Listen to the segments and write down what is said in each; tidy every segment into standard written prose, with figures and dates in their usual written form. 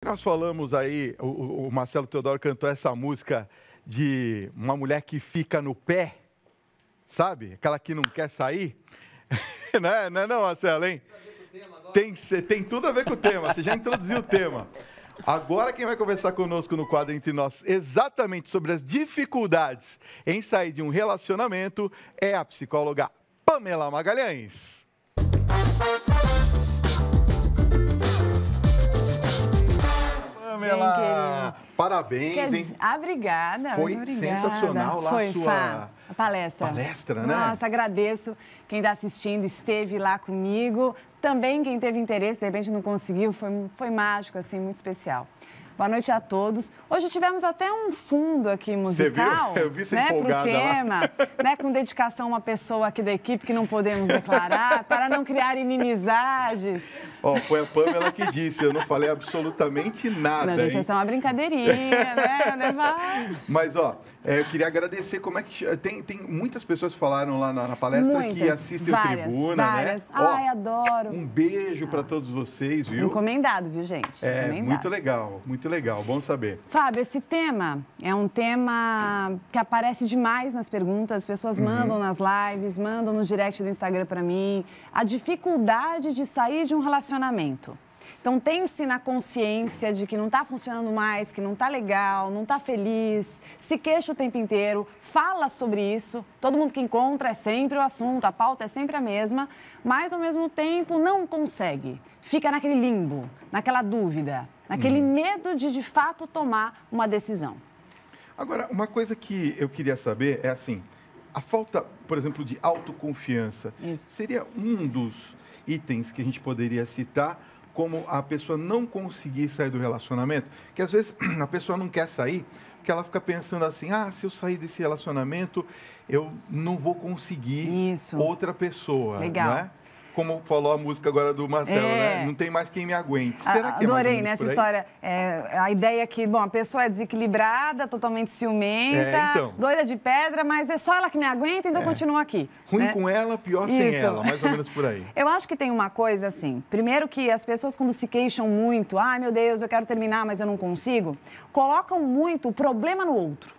Nós falamos aí, o Marcelo Teodoro cantou essa música de uma mulher que fica no pé, sabe? Aquela que não quer sair. Não, Marcelo, hein? Tem tudo a ver com o tema, você já introduziu o tema. Agora quem vai conversar conosco no quadro Entre Nós exatamente sobre as dificuldades em sair de um relacionamento é a psicóloga Pamela Magalhães. Pamela, parabéns, hein? Obrigada. Foi obrigada. sensacional lá a sua palestra, né? Nossa, agradeço quem está assistindo, esteve lá comigo. Também quem teve interesse, de repente não conseguiu, foi mágico, assim, muito especial. Boa noite a todos. Hoje tivemos até um fundo aqui musical. Você viu? Eu vi você né, empolgada pro tema, né, com dedicação a uma pessoa aqui da equipe que não podemos declarar, para não criar inimizades. Foi a Pamela que disse, eu não falei absolutamente nada. Não, gente, essa é uma brincadeirinha, né? Mas, eu queria agradecer, como é que... Tem muitas pessoas que falaram lá na palestra que assistem o Tribuna, várias. né? Ai, adoro. Um beijo para todos vocês, viu? Encomendado, viu, gente? Muito legal, muito legal, bom saber. Fábio, esse tema é um tema que aparece demais nas perguntas, as pessoas mandam nas lives, mandam no direct do Instagram para mim, a dificuldade de sair de um relacionamento. Então, tem-se na consciência de que não está funcionando mais, que não está legal, não está feliz, se queixa o tempo inteiro, fala sobre isso, todo mundo que encontra é sempre o assunto, a pauta é sempre a mesma, mas, ao mesmo tempo, não consegue. Fica naquele limbo, naquela dúvida, naquele medo de fato, tomar uma decisão. Agora, uma coisa que eu queria saber é assim, a falta, por exemplo, de autoconfiança, seria um dos itens que a gente poderia citar como a pessoa não conseguir sair do relacionamento, que às vezes a pessoa não quer sair, porque ela fica pensando assim, se eu sair desse relacionamento, eu não vou conseguir outra pessoa. Legal. Não é? Como falou a música agora do Marcelo, né? Não tem mais quem me aguente. Será que é mais ou menos nessa por aí? História. A ideia é que, a pessoa é desequilibrada, totalmente ciumenta, doida de pedra, mas é só ela que me aguenta, então eu continuo aqui. Ruim com ela, pior sem ela, mais ou menos por aí. Eu acho que tem uma coisa assim, primeiro que as pessoas quando se queixam muito, ai meu Deus, eu quero terminar, mas eu não consigo, colocam muito o problema no outro.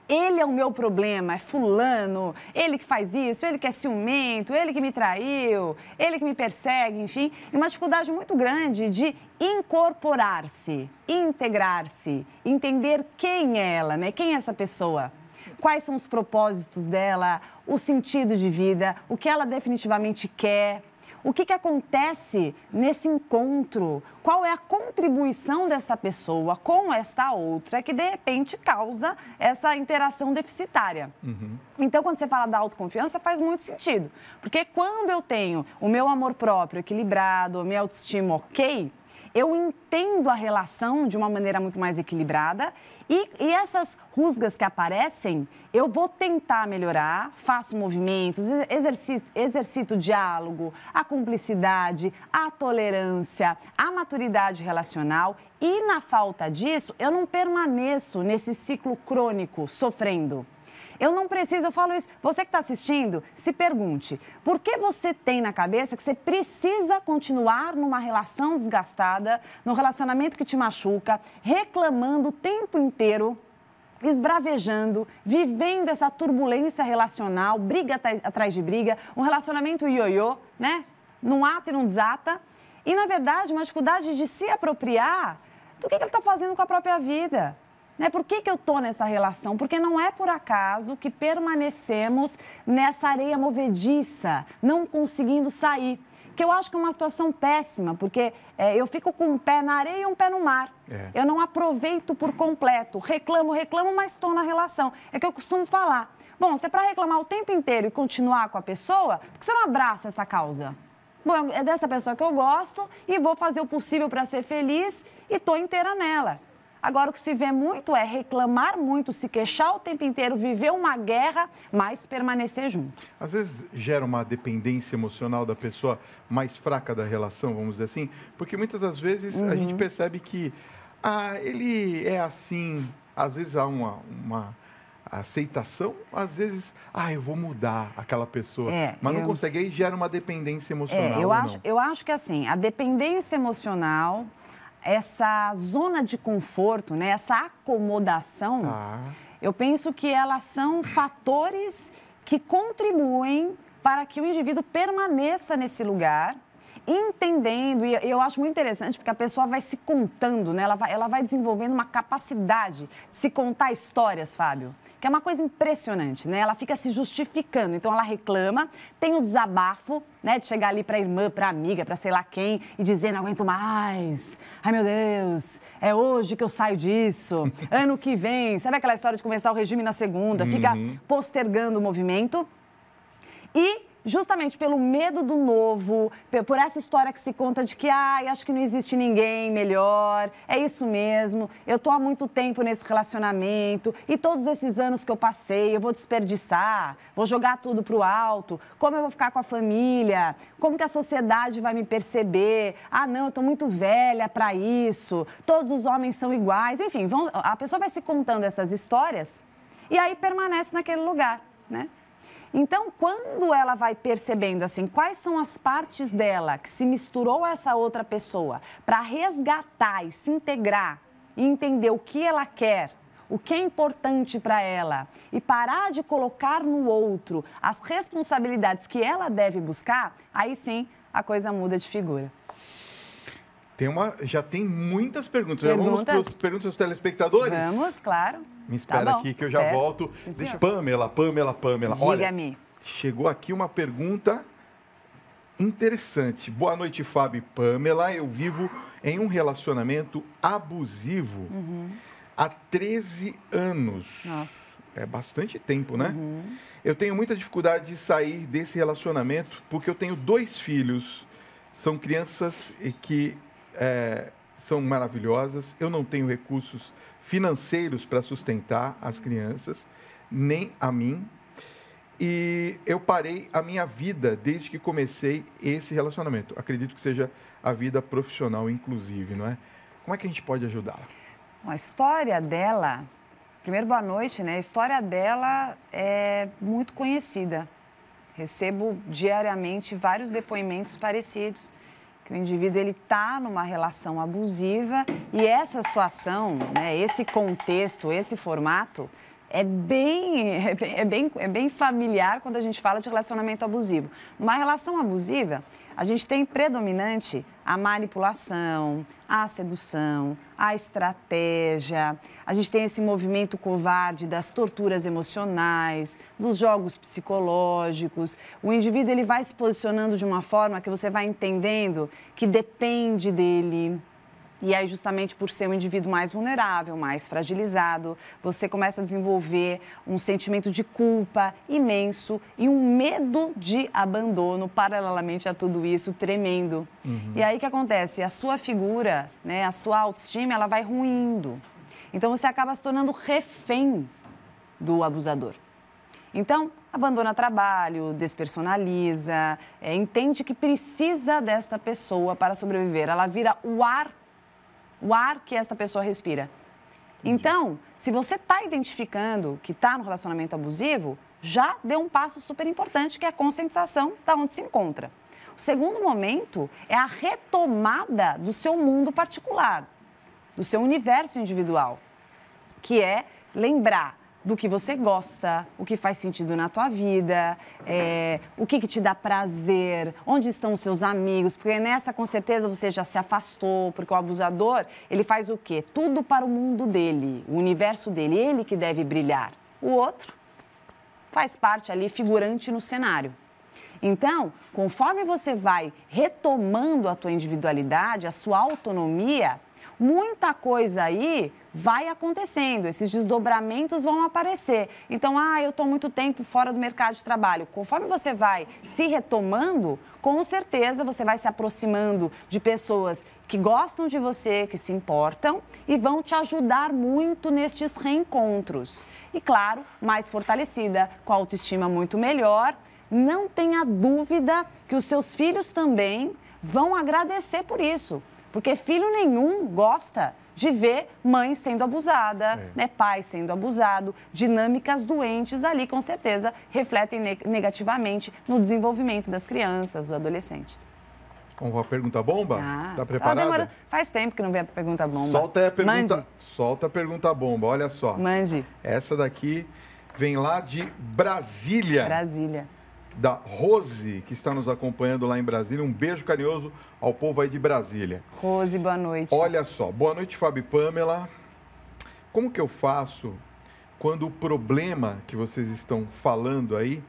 Ele é o meu problema, é fulano, ele que faz isso, ele que é ciumento, ele que me traiu, ele que me persegue, enfim. E uma dificuldade muito grande de incorporar-se, integrar-se, entender quem é ela, né? Quem é essa pessoa? Quais são os propósitos dela, o sentido de vida, o que ela definitivamente quer. O que acontece nesse encontro? Qual é a contribuição dessa pessoa com esta outra que, de repente, causa essa interação deficitária? Então, quando você fala da autoconfiança, faz muito sentido. Porque quando eu tenho o meu amor próprio equilibrado, a minha autoestima ok, eu entendo a relação de uma maneira muito mais equilibrada e essas rusgas que aparecem, eu vou tentar melhorar, faço movimentos, exercito o diálogo, a cumplicidade, a tolerância, a maturidade relacional e, na falta disso, eu não permaneço nesse ciclo crônico, sofrendo. Eu não preciso, eu falo isso, você que está assistindo, se pergunte, por que você tem na cabeça que você precisa continuar numa relação desgastada, num relacionamento que te machuca, reclamando o tempo inteiro, esbravejando, vivendo essa turbulência relacional, briga atrás de briga, um relacionamento ioiô, né? Não ata e não desata. E, na verdade, uma dificuldade de se apropriar do que ele está fazendo com a própria vida. Né? Por que eu estou nessa relação? Porque não é por acaso que permanecemos nessa areia movediça, não conseguindo sair. Que eu acho que é uma situação péssima, porque eu fico com um pé na areia e um pé no mar. Eu não aproveito por completo. Reclamo, mas estou na relação. É que eu costumo falar. Bom, se é para reclamar o tempo inteiro e continuar com a pessoa, por que você não abraça essa causa? Bom, é dessa pessoa que eu gosto e vou fazer o possível para ser feliz e estou inteira nela. Agora, o que se vê muito é reclamar muito, se queixar o tempo inteiro, viver uma guerra, mas permanecer junto. Às vezes gera uma dependência emocional da pessoa mais fraca da relação, vamos dizer assim, porque muitas das vezes a gente percebe que ele é assim, às vezes há uma aceitação, às vezes, eu vou mudar aquela pessoa, mas não consegue, aí gera uma dependência emocional. Eu acho que assim, a dependência emocional essa zona de conforto, né, essa acomodação, eu penso que elas são fatores que contribuem para que o indivíduo permaneça nesse lugar, entendendo, e eu acho muito interessante porque a pessoa vai se contando, né? Ela vai desenvolvendo uma capacidade de se contar histórias, Fábio, que é uma coisa impressionante, né? Ela fica se justificando, então ela reclama, tem o desabafo, né, de chegar ali para a irmã, para a amiga, para sei lá quem, e dizer, não aguento mais, ai meu Deus, é hoje que eu saio disso, ano que vem, sabe aquela história de começar o regime na segunda, fica postergando o movimento e... justamente pelo medo do novo, por essa história que se conta de que, acho que não existe ninguém melhor, é isso mesmo, eu tô há muito tempo nesse relacionamento e todos esses anos que eu passei, eu vou desperdiçar, vou jogar tudo pro alto, como eu vou ficar com a família, como que a sociedade vai me perceber, não, eu tô muito velha para isso, todos os homens são iguais, enfim, a pessoa vai se contando essas histórias e aí permanece naquele lugar, né? Então, quando ela vai percebendo, assim, quais são as partes dela que se misturou a essa outra pessoa para resgatar e se integrar e entender o que ela quer, o que é importante para ela e parar de colocar no outro as responsabilidades que ela deve buscar, aí sim a coisa muda de figura. Já tem muitas perguntas. Já vamos para as perguntas dos telespectadores? Vamos, claro. Me espera aqui que eu já volto. Sim, Pamela. Diga-me. Chegou aqui uma pergunta interessante. Boa noite, Fábio e Pamela. Eu vivo em um relacionamento abusivo há 13 anos. Nossa. É bastante tempo, né? Eu tenho muita dificuldade de sair desse relacionamento porque eu tenho 2 filhos. São crianças que são maravilhosas. Eu não tenho recursos financeiros para sustentar as crianças, nem a mim. E eu parei a minha vida desde que comecei esse relacionamento. Acredito que seja a vida profissional, inclusive, não é? Como é que a gente pode ajudá-la? A história dela... Primeiro, boa noite, né? A história dela é muito conhecida. Recebo diariamente vários depoimentos parecidos. Que o indivíduo está numa relação abusiva e essa situação, né, esse contexto, esse formato é bem familiar quando a gente fala de relacionamento abusivo. Numa relação abusiva, a gente tem predominante a manipulação, a sedução, a estratégia, a gente tem esse movimento covarde das torturas emocionais, dos jogos psicológicos. O indivíduo ele vai se posicionando de uma forma que você vai entendendo que depende dele. E aí, justamente por ser um indivíduo mais vulnerável, mais fragilizado, você começa a desenvolver um sentimento de culpa imenso e um medo de abandono, paralelamente a tudo isso, tremendo. E aí, o que acontece? A sua figura, né, a sua autoestima, ela vai ruindo. Então, você acaba se tornando refém do abusador. Então, abandona trabalho, despersonaliza, entende que precisa desta pessoa para sobreviver. Ela vira o ar que essa pessoa respira. Então, se você está identificando que está no relacionamento abusivo, já deu um passo super importante, que é a conscientização de onde se encontra. O segundo momento é a retomada do seu mundo particular, do seu universo individual, que é lembrar do que você gosta, o que faz sentido na tua vida, o que te dá prazer, onde estão os seus amigos, porque nessa, com certeza, você já se afastou, porque o abusador, ele faz o quê? Tudo para o mundo dele, o universo dele, ele que deve brilhar. O outro faz parte ali, figurante no cenário. Então, conforme você vai retomando a tua individualidade, a sua autonomia, muita coisa aí vai acontecendo, esses desdobramentos vão aparecer. Então, eu estou muito tempo fora do mercado de trabalho. Conforme você vai se retomando, com certeza você vai se aproximando de pessoas que gostam de você, que se importam e vão te ajudar muito nestes reencontros. E, claro, mais fortalecida, com a autoestima muito melhor. Não tenha dúvida que os seus filhos também vão agradecer por isso. Porque filho nenhum gosta de ver mãe sendo abusada, né, pai sendo abusado, dinâmicas doentes ali, com certeza, refletem negativamente no desenvolvimento das crianças, do adolescente. Vamos para a pergunta bomba? Tá preparada? Faz tempo que não vem a pergunta bomba. Solta aí a pergunta. Mande. Solta a pergunta bomba, olha só. Mande. Essa daqui vem lá de Brasília. Brasília. Da Rose, que está nos acompanhando lá em Brasília. Um beijo carinhoso ao povo aí de Brasília. Rose, boa noite. Olha só, boa noite, Fábio e Pamela. Como que eu faço quando o problema que vocês estão falando aí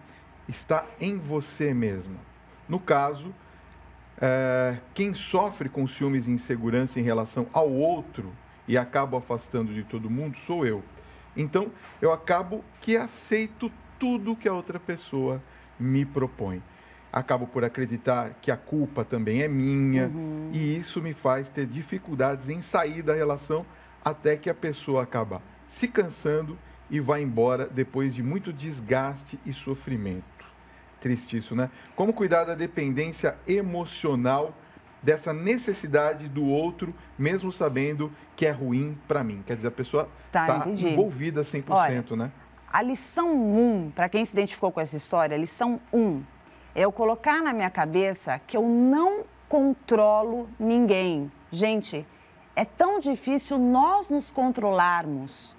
está em você mesmo? No caso, quem sofre com ciúmes e insegurança em relação ao outro e acaba afastando de todo mundo sou eu. Então, eu acabo que aceito tudo que a outra pessoa me propõe. Acabo por acreditar que a culpa também é minha e isso me faz ter dificuldades em sair da relação até que a pessoa acaba se cansando e vai embora depois de muito desgaste e sofrimento. Triste isso, né? Como cuidar da dependência emocional, dessa necessidade do outro, mesmo sabendo que é ruim para mim? Quer dizer, a pessoa está envolvida 100%, olha, né? A lição 1, para quem se identificou com essa história, a lição 1 é eu colocar na minha cabeça que eu não controlo ninguém. Gente, é tão difícil nós nos controlarmos.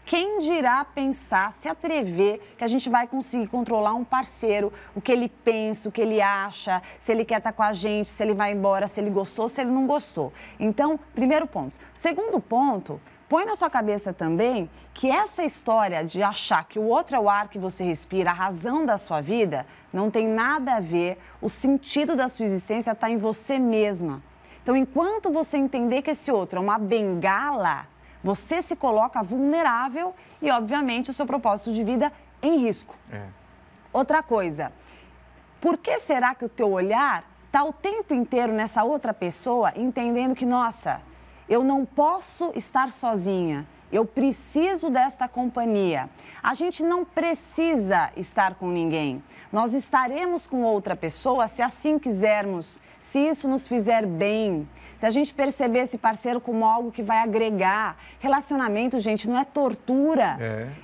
Quem dirá pensar, se atrever, que a gente vai conseguir controlar um parceiro, o que ele pensa, o que ele acha, se ele quer estar com a gente, se ele vai embora, se ele gostou, se ele não gostou. Então, primeiro ponto. Segundo ponto, põe na sua cabeça também que essa história de achar que o outro é o ar que você respira, a razão da sua vida, não tem nada a ver, o sentido da sua existência está em você mesma. Então, enquanto você entender que esse outro é uma bengala, você se coloca vulnerável e, obviamente, o seu propósito de vida em risco. Outra coisa, por que será que o teu olhar está o tempo inteiro nessa outra pessoa, entendendo que, nossa, eu não posso estar sozinha, eu preciso desta companhia. A gente não precisa estar com ninguém. Nós estaremos com outra pessoa se assim quisermos, se isso nos fizer bem, se a gente perceber esse parceiro como algo que vai agregar. Relacionamento, gente, não é tortura.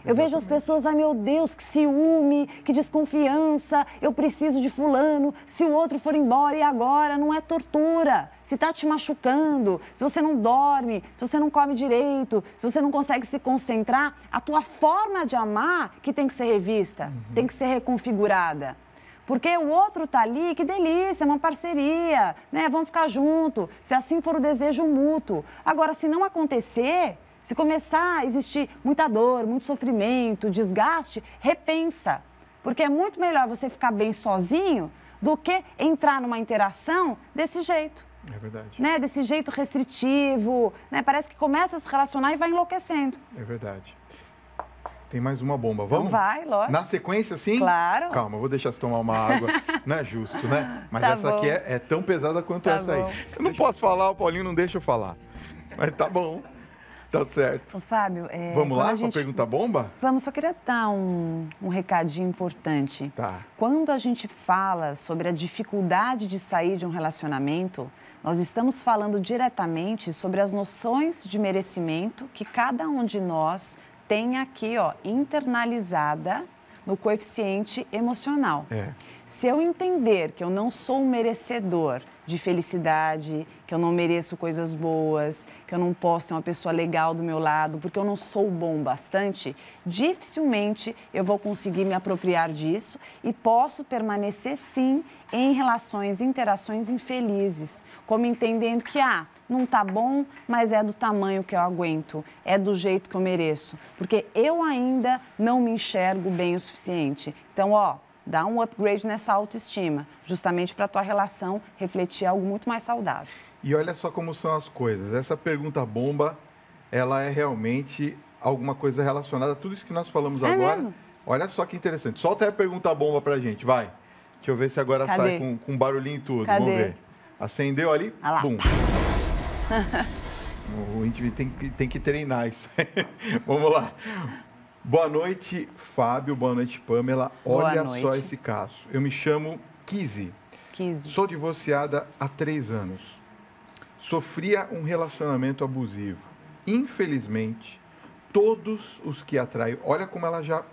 Eu vejo as pessoas, ai meu Deus, que ciúme, que desconfiança, eu preciso de fulano, se o outro for embora e agora, não é tortura. Se está te machucando, se você não dorme, se você não come direito, se você não consegue se concentrar, a tua forma de amar que tem que ser revista, tem que ser reconfigurada. Porque o outro tá ali, que delícia, é uma parceria, né? Vamos ficar junto, se assim for o desejo mútuo. Agora, se não acontecer, se começar a existir muita dor, muito sofrimento, desgaste, repensa. Porque é muito melhor você ficar bem sozinho do que entrar numa interação desse jeito. É verdade. Né? Desse jeito restritivo, né? Parece que começa a se relacionar e vai enlouquecendo. É verdade. Tem mais uma bomba, vamos? Então vai, lógico. Na sequência, sim? Claro. Calma, eu vou deixar você tomar uma água. Não é justo, né? Mas tá essa bom. Aqui é tão pesada quanto essa bom. Aí. Eu não posso falar, o Paulinho não deixa eu falar. Mas tá bom. Tá certo. Ô, Fábio, vamos lá para a pergunta bomba? Vamos, só queria dar um recadinho importante. Tá. Quando a gente fala sobre a dificuldade de sair de um relacionamento, nós estamos falando diretamente sobre as noções de merecimento que cada um de nós tem aqui, ó, internalizada no coeficiente emocional. Se eu entender que eu não sou um merecedor de felicidade, que eu não mereço coisas boas, que eu não posso ter uma pessoa legal do meu lado, porque eu não sou bom bastante, dificilmente eu vou conseguir me apropriar disso e posso permanecer, sim, em relações, interações infelizes, como entendendo que, não tá bom, mas é do tamanho que eu aguento, é do jeito que eu mereço, porque eu ainda não me enxergo bem o suficiente. Então, dá um upgrade nessa autoestima, justamente para a tua relação refletir algo muito mais saudável. E olha só como são as coisas. Essa pergunta bomba, ela é realmente alguma coisa relacionada a tudo isso que nós falamos agora. Mesmo? Olha só que interessante. Solta aí a pergunta bomba pra gente, vai. Deixa eu ver se agora sai com barulhinho e tudo. Cadê? Vamos ver. Acendeu ali? Lá. Bum. A gente tem que treinar isso. Vamos lá. Boa noite, Fábio. Boa noite, Pamela. Olha só esse caso. Eu me chamo Kizzy. Sou divorciada há 3 anos. Sofria um relacionamento abusivo. Infelizmente, todos os que atraio... Olha como ela já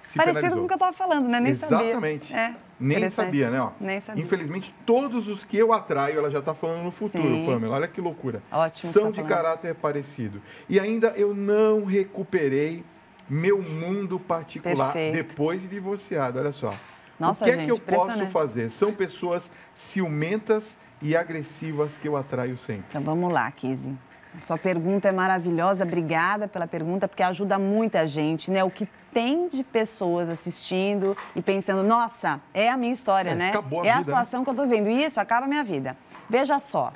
se Parecido penalizou. com o que eu estava falando, né? Nem Exatamente. sabia. Nem sabia, né? Ó, nem sabia. Infelizmente, todos os que eu atraio, ela já está falando no futuro, Sim. Pamela. Olha que loucura. Ótimo. São de caráter parecido. E ainda eu não recuperei meu mundo particular depois de divorciado. Olha só. Nossa, o que é que eu posso fazer? São pessoas ciumentas e agressivas que eu atraio sempre. Então vamos lá, Kizzy. A sua pergunta é maravilhosa, obrigada pela pergunta, porque ajuda muita gente, né? O que tem de pessoas assistindo e pensando, nossa, é a minha história, né? Acabou a vida, a né? situação que eu tô vendo, e isso acaba a minha vida. Veja só,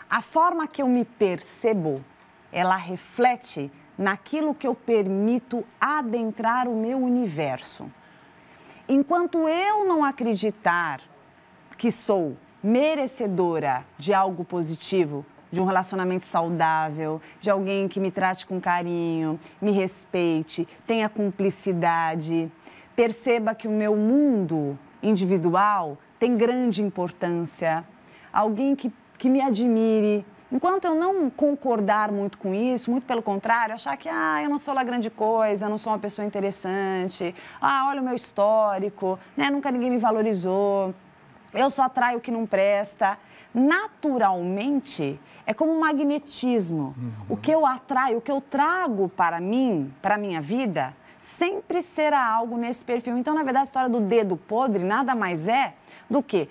a forma que eu me percebo, ela reflete naquilo que eu permito adentrar o meu universo. Enquanto eu não acreditar que sou merecedora de algo positivo, de um relacionamento saudável, de alguém que me trate com carinho, me respeite, tenha cumplicidade, perceba que o meu mundo individual tem grande importância, alguém que me admire. Enquanto eu não concordar muito com isso, muito pelo contrário, achar que eu não sou lá grande coisa, eu não sou uma pessoa interessante, olha o meu histórico, né? Nunca ninguém me valorizou, eu só atraio o que não presta. Naturalmente, é como um magnetismo. O que eu atraio, o que eu trago para mim, para a minha vida, sempre será algo nesse perfil. Então, na verdade, a história do dedo podre nada mais é do que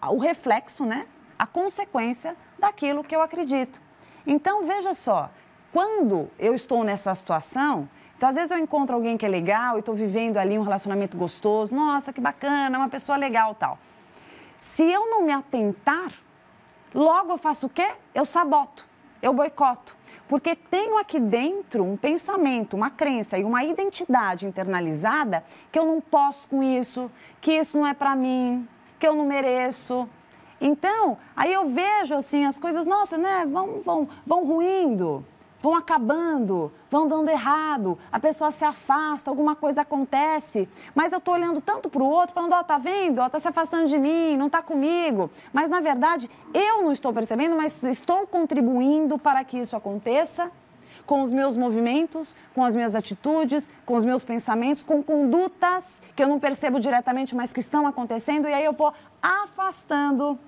o reflexo, né? A consequência daquilo que eu acredito. Então, veja só, quando eu estou nessa situação, então, às vezes eu encontro alguém que é legal e estou vivendo ali um relacionamento gostoso, nossa, que bacana, uma pessoa legal, tal. Se eu não me atentar, logo eu faço o quê? Eu saboto, eu boicoto. Porque tenho aqui dentro um pensamento, uma crença e uma identidade internalizada que eu não posso com isso, que isso não é para mim, que eu não mereço. Então, aí eu vejo assim, as coisas, nossa, né, vão ruindo, vão acabando, vão dando errado, a pessoa se afasta, alguma coisa acontece, mas eu estou olhando tanto para o outro, falando, tá vendo, tá se afastando de mim, não está comigo, mas na verdade eu não estou percebendo, mas estou contribuindo para que isso aconteça com os meus movimentos, com as minhas atitudes, com os meus pensamentos, com condutas que eu não percebo diretamente, mas que estão acontecendo, e aí eu vou afastando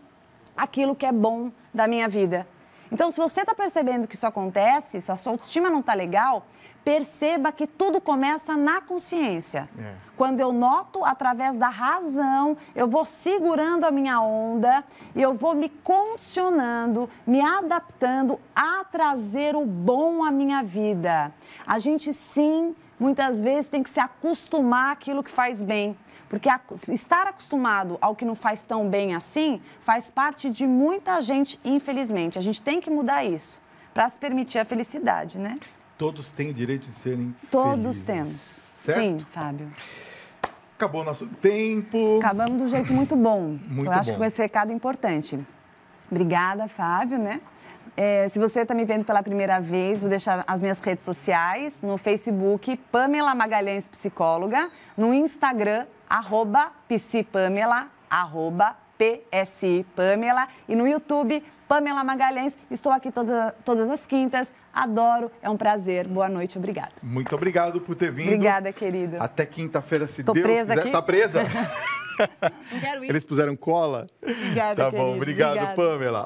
aquilo que é bom da minha vida. Então, se você está percebendo que isso acontece, se a sua autoestima não está legal, perceba que tudo começa na consciência. Quando eu noto, através da razão, eu vou segurando a minha onda e eu vou me condicionando, me adaptando a trazer o bom à minha vida. A gente, sim, muitas vezes tem que se acostumar àquilo que faz bem. Porque estar acostumado ao que não faz tão bem assim faz parte de muita gente, infelizmente. A gente tem que mudar isso para se permitir a felicidade, né? Todos têm o direito de serem Todos felizes. Temos. Certo? Sim, Fábio. Acabou o nosso tempo. Acabamos de um jeito muito bom. Muito Eu acho bom. que com esse recado é importante. Obrigada, Fábio, né? Se você está me vendo pela primeira vez, vou deixar as minhas redes sociais, no Facebook, Pamela Magalhães Psicóloga, no Instagram, @psipamela, @psipamela, e no YouTube, Pamela Magalhães. Estou aqui todas as quintas, adoro, é um prazer. Boa noite, obrigada. Muito obrigado por ter vindo. Obrigada, querida. Até quinta-feira, se Tô Deus presa quiser. aqui? Tá presa? Não quero ir. Eles puseram cola? Obrigada, Tá bom, querida. obrigado, Obrigada. Pamela.